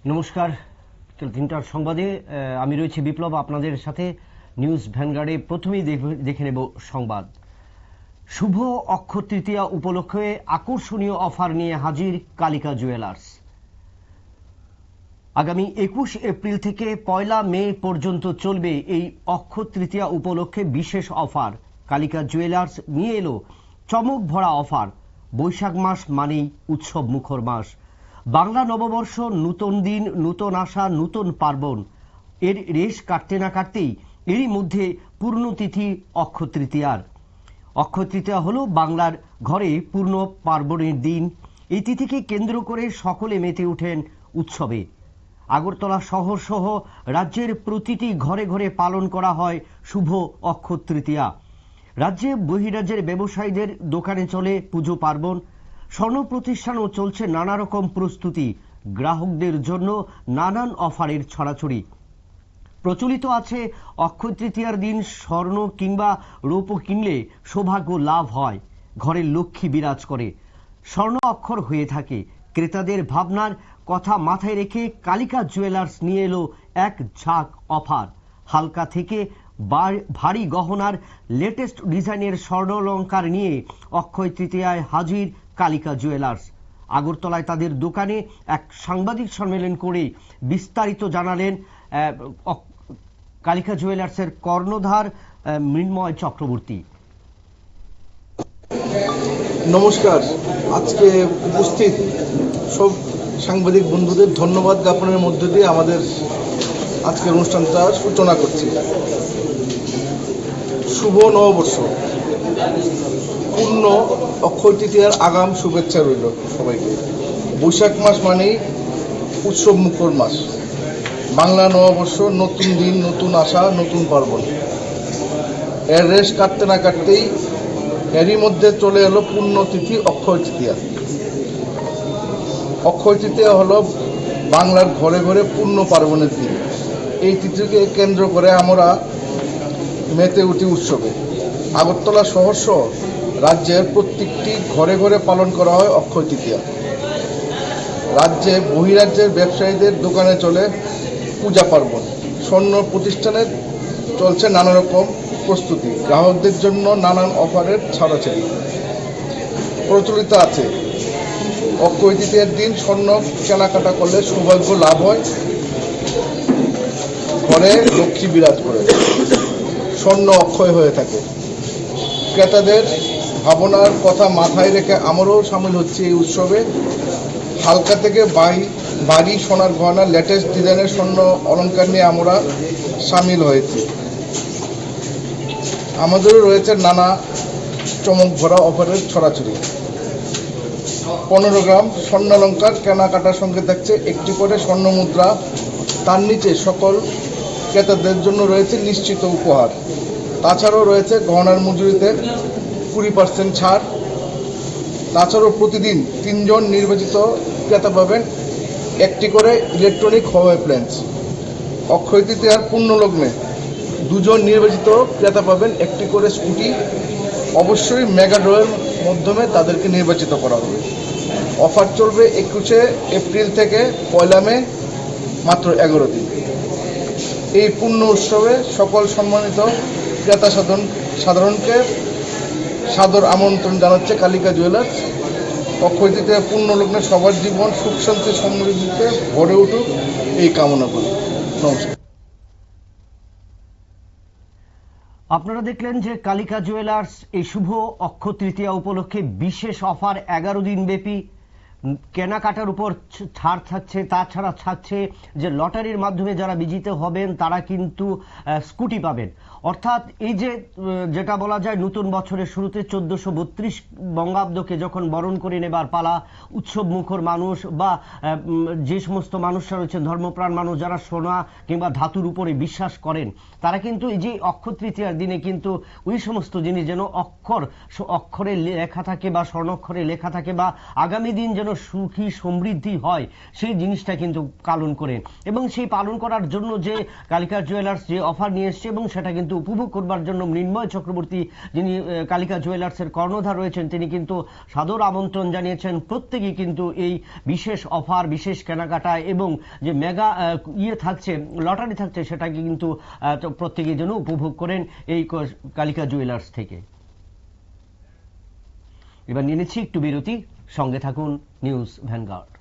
নমস্কার। তিনটার সংবাদে আমি রয়েছি বিপ্লব আপনাদের সাথে নিউজ ভ্যানগার্ডে। প্রথমেই দেখে নেব সংবাদ। শুভ অক্ষয় তৃতীয়া উপলক্ষে আকর্ষণীয় অফার নিয়ে হাজির কালিকা জুয়েলার্স। আগামী ২১ এপ্রিল থেকে ১ মে পর্যন্ত চলবে এই অক্ষয় তৃতীয়া উপলক্ষে বিশেষ অফার। কালিকা জুয়েলার্স নিয়ে এলো চমক ভরা অফার। বৈশাখ মাস মানেই উৎসব মুখর মাস। বাংলা নববর্ষ, নূতন দিন, নূতন আশা, নূতন পার্বণ। এর রেশ কাটতে না কাটতেই এরই মধ্যে পূর্ণতিথি অক্ষয় তৃতীয়ার। অক্ষয় তৃতীয়া হলো বাংলার ঘরে পূর্ণ পার্বণের দিন। এই তিথিকে কেন্দ্র করে সকলে মেতে ওঠেন উৎসবে। আগরতলা শহর সহ রাজ্যের প্রতিটি ঘরে ঘরে পালন করা হয় শুভ অক্ষয় তৃতীয়া। রাজ্যে বহিরাজ্যের ব্যবসায়ীদের দোকানে চলে পুজো পার্বণ। স্বর্ণ প্রতিষ্ঠানও চলছে নানা রকম প্রস্তুতি। গ্রাহকদের জন্য নানান অফারের ছড়াছড়ি। প্রচলিত আছে অক্ষয় তৃতীয়ার দিন স্বর্ণ কিংবা রৌপ্য কিনলে সৌভাগ্য লাভ হয়, ঘরের লক্ষ্মী বিরাজ করে, স্বর্ণ অক্ষর হয়ে থাকে। ক্রেতাদের ভাবনার কথা মাথায় রেখে কালিকা জুয়েলার্স নিয়ে এলো এক ঝাঁক অফার। হালকা থেকে ভারী গহনার লেটেস্ট ডিজাইনের স্বর্ণালংকার নিয়ে অক্ষয় তৃতীয়ায় হাজির কালিকা জুয়েলার্স। আগরতলায় তাদের দোকানে এক সাংবাদিক সম্মেলন করে বিস্তারিত জানালেন কালিকা জুয়েলার্সের কর্ণধার মৃন্ময় চক্রবর্তী। নমস্কার। আজকে উপস্থিত সব সাংবাদিক বন্ধুদের ধন্যবাদ জ্ঞাপনের মধ্য দিয়ে আমাদের আজকের অনুষ্ঠানটা সূচনা করছি। শুভ নববর্ষ, পূর্ণ অক্ষয় তৃতীয়ার আগাম শুভেচ্ছা রইল সবাইকে। বৈশাখ মাস মানেই উৎসব মুখর মাস। বাংলা নববর্ষ, নতুন দিন, নতুন আশা, নতুন পার্বণ। এর রেশ কাটতে না কাটতেই এরই মধ্যে চলে এলো পুণ্যতিথি অক্ষয় তৃতীয়া। অক্ষয় তৃতীয়া হলো বাংলার ঘরে ঘরে পূর্ণ পার্বণের দিন। এই তিথিকে কেন্দ্র করে আমরা মেতে উঠি উৎসবে। আগরতলা শহর সহ রাজ্যের প্রত্যেকটি ঘরে ঘরে পালন করা হয় অক্ষয় তৃতীয়া। রাজ্যে বহিরাজ্যের ব্যবসায়ীদের দোকানে চলে পূজা পার্বণ। স্বর্ণ প্রতিষ্ঠানের চলছে নানা রকম প্রস্তুতি। গ্রাহকদের জন্য নানান অফারের ছাড়াছাড়ি। প্রচলিত আছে অক্ষয় তৃতীয়ার দিন স্বর্ণ কেনাকাটা করলে সৌভাগ্য লাভ হয়, ঘরে লক্ষ্মী বিরাজ করে, স্বর্ণ অক্ষয় হয়ে থাকে। ক্রেতাদের ভাবনার কথা মাথায় রেখে আমরাও সামিল হচ্ছি এই উৎসবে। হালকা থেকে ভারী সোনার গহনা, লেটেস্ট ডিজাইনের স্বর্ণ অলংকার নিয়ে আমরা সামিল হয়েছি। আমাদেরও রয়েছে নানা চমক ভরা অফারের ছড়াছড়ি। 15 গ্রাম স্বর্ণালংকার কেনাকাটার সঙ্গে থাকছে একটি করে স্বর্ণ মুদ্রা। তার নিচে সকল ক্রেতাদের জন্য রয়েছে নিশ্চিত উপহার। তাছাড়াও রয়েছে গহনার মজুরিতে 20% ছাড়। তাছাড়াও প্রতিদিন 3 জন নির্বাচিত ক্রেতা পাবেন একটি করে ইলেকট্রনিক হোম অ্যাপ্লায়েন্স। অক্ষয় তৃতীয়ার পূর্ণ লগ্নে 2 জন নির্বাচিত ক্রেতা পাবেন একটি করে স্কুটি। অবশ্যই মেগা ড্রয়ের মাধ্যমে তাদেরকে নির্বাচিত করা হবে। অফার চলবে 21 এপ্রিল থেকে 1 মে, মাত্র 11 দিন। এই পূর্ণ উৎসবে সকল সম্মানিত ক্রেতা সাধারণকে সাদর আমন্ত্রণ জানাচ্ছে কালিকা জুয়েলার্স। অক্ষয় তৃতীয়া পূর্ণ লগ্নে সবার জীবন সুখ শান্তি সমৃদ্ধিতে ভরে উঠুক এই কামনা করি। নমস্কার। আপনারা দেখলেন যে কালিকা জুয়েলার্স এই শুভ অক্ষয় তৃতীয়া উপলক্ষে বিশেষ অফার 11 দিন ব্যাপী। কেনাকাটার উপর ছাড় থাকছে, তাছাড়া থাকছে যে লটারির মাধ্যমে যারা বিজিত হবেন তারা কিন্তু স্কুটি পাবেন। অর্থাৎ এই যে যেটা বলা যায় নতুন বছরের শুরুতে 1432 বঙ্গাব্দকে যখন বরণ করে নেবার পালা, উৎসব মুখর মানুষ বা যে সমস্ত মানুষরা রয়েছেন ধর্মপ্রাণ মানুষ যারা সোনা কিংবা ধাতুর উপরে বিশ্বাস করেন, তারা কিন্তু এই যে অক্ষয় তৃতীয়ার দিনে কিন্তু ওই সমস্ত জিনিস যেন অক্ষরে লেখা থাকে বা স্বর্ণাক্ষরে লেখা থাকে বা আগামী দিন যেন সুখী সমৃদ্ধি হয় সেই জিনিসটা কিন্তু পালন করেন, এবং সেই পালন করার জন্য যে কালিকা জুয়েলার্স যে অফার নিয়ে এসছে এবং সেটা কিন্তু উপভোগ করবার জন্য মৃন্ময় চক্রবর্তী যিনি কালিকা জুয়েলার্সের কর্ণধার রয়েছেন তিনি কিন্তু সাদর আমন্ত্রণ জানিয়েছেন প্রত্যেকেই কিন্তু এই বিশেষ অফার, বিশেষ কেনাকাটা এবং যে মেগা থাকছে, লটারি থাকছে সেটাকে কিন্তু প্রত্যেকেই যেন উপভোগ করেন এই কালিকা জুয়েলার্স থেকে। এবার নিয়ে নিচ্ছি একটু বিরতি, সঙ্গে থাকুন নিউজ ভ্যানগার্ড।